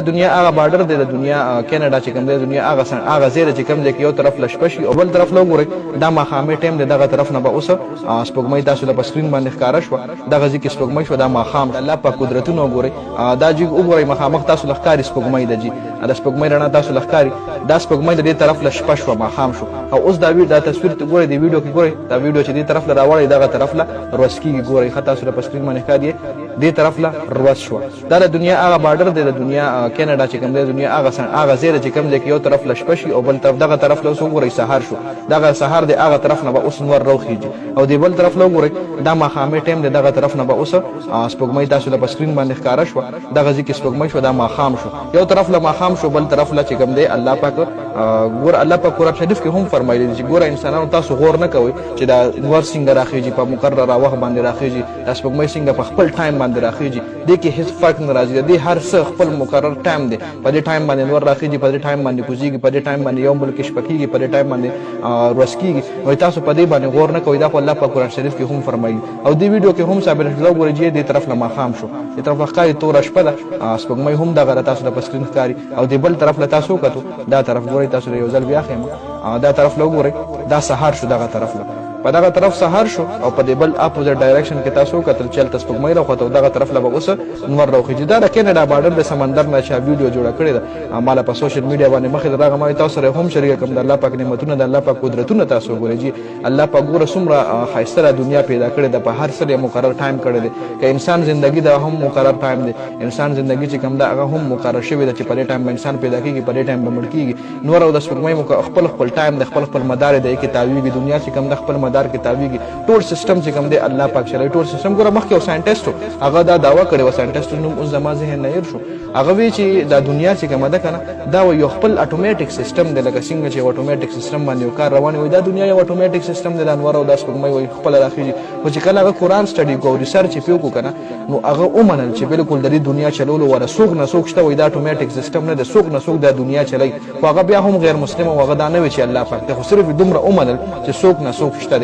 دنیا هغه بارډر دی د دنیا کینیډا چې کوم دی دنیا هغه زیره چې کوم دی یو طرف لشپشي او بل طرف لو ګورئ دا ماښامي ټایم دی دغه طرف نه به اوس سپوږمۍ تاسو له په سکرین باندې ښکاره شوه دغه ځای کې سپوږمۍ شوه دا ماښام الله پاک قدرتونه وګورئ دا جګ وګورئ مخامخ تاسو له ښکاري سپوږمۍ ده جي د سپوږمۍ رڼا تاسو له ښکاري دا سپوږمۍ د دې طرف له شپه شوه ماښام شو او اوس دا تصویر ګورئ د ویډیو کې ګورئ دا ویډیو چې دې طرف له راوړئ دغه طرف له روز کېږي ګورئ ښه تاسو له په سکرین باندې ښکاري دې طرف له روز شوه دا د دنیا هغه بارډر دی د دنیا کینیډا چې کوم دی دنیا هغه زیره چې کوم دی یو طرف لشپه شي او بل طرف دغه طرف له اوس وګورئ سهار شو دغه سهار دی هغه طرف نه به اوس نور روخیږي او دی بل طرف له وګورئ دا ماښامي ټایم دی دغه طرف نه به اوس سپوږمۍ تاسو له په سکرین باندې ښکاره شوه دغه ځای کې سپوږمۍ شوه دا ماښام شو یو طرف له ماښام شو بل طرف له چې کوم دی الله پاک ګور الله پاک قرآن شریف کې هم فرمایلی دی چې ګوره انسانانو تاسو غور نه کوئ چې دا نور څنګه راخیږي په مقرره وخت باندې راخیږي دا سپوږمۍ څنګه په خپل ټایم باندې راخیږي دې کې هیڅ فرق نه راځي د دې هر څه خپل مقرر ټایم دی په دې ټایم باندې نور راخیږي په دې ټایم باندې کوزیږي په دې ټایم باندې یو بل کې شپه کېږي په دې ټایم باندې ورځ کېږي وایي تاسو په دې باندې غور نه کوئ دا خو الله په قرآن شریف کې هم فرمایي او دې ویډیو کې هم ثابت شوه ګورئ چې دې طرف له ماښام شو دې طرف له ښکاري توره شپه ده سپوږمۍ هم دغه تاسو له په سکرین ښکاري او دې بل طرف له تاسو وکتو دا طرف ګورئ تاسو له یو ځل بیا ښیم دا طرف له وګورئ دا سهار شو دغه طرف له په دغه طرف سهار شو او په دې بل اپوزیټ ډایرکشن کې تاسو کتل چې هلته سپوږمۍ راوخته او دغه طرف له به اوس نور راوخیږي دا د کینیډا بارډر د سمندر نه چا ویډیو جوړه کړې ده ما له په سوشل میډیا باندې مخکې د دغه ما تاسو سره هم شریکه کوم د الله پاک نعمتونه د الله پاک قدرتونه تاسو وګورئ جي الله پاک ګوره څومره ښایسته دنیا پیدا کړې ده په هر څه یې مقرر ټایم کړی دی که انسان زندگی ده هم مقرر ټایم دی انسان زندگی چې کوم ده هغه هم مقرر شوی ده چې په دې ټایم به انسان پیدا کېږي په دې ټایم به مړ کېږي نور او د سپوږمۍ خپل ټایم د خپل مدار دی کې تاویږي دنیا چې کوم ده خپل مدار کې تاویږي ټول سیستم چې کوم دی الله پاک شرعي ټول سیستم ګوره مخکې یو ساینټسټ هغه دا دعوه کړې وه ساینټسټ نوم اوس زما ذهن نه هېر شو هغه وی چې دا دنیا چې کومه ده که نه دا یو خپل اټومیټک سیستم دی لکه څنګه چې یو اټومیټک سیستم باندې یو کار روان وي دا دنیا یو اټومیټک سیستم دی د انوار او دا سپوږمۍ وایي خپله راخېږي خو چې کله هغه قرآن سټډي کړو ریسرچ یې پې وکړو که نه نو هغه ومنل چې بلکل د دې دنیا چلولو وره څوک نه څوک شته وایي دا اټومیټک سیستم نه دی څوک نه څوک دا دنیا چلی خو هغه بیا هم غیر مسلم او هغه دا نه وي چې الله پاک دی خو صرف دومره ومنل چې څوک نه څوک شته دی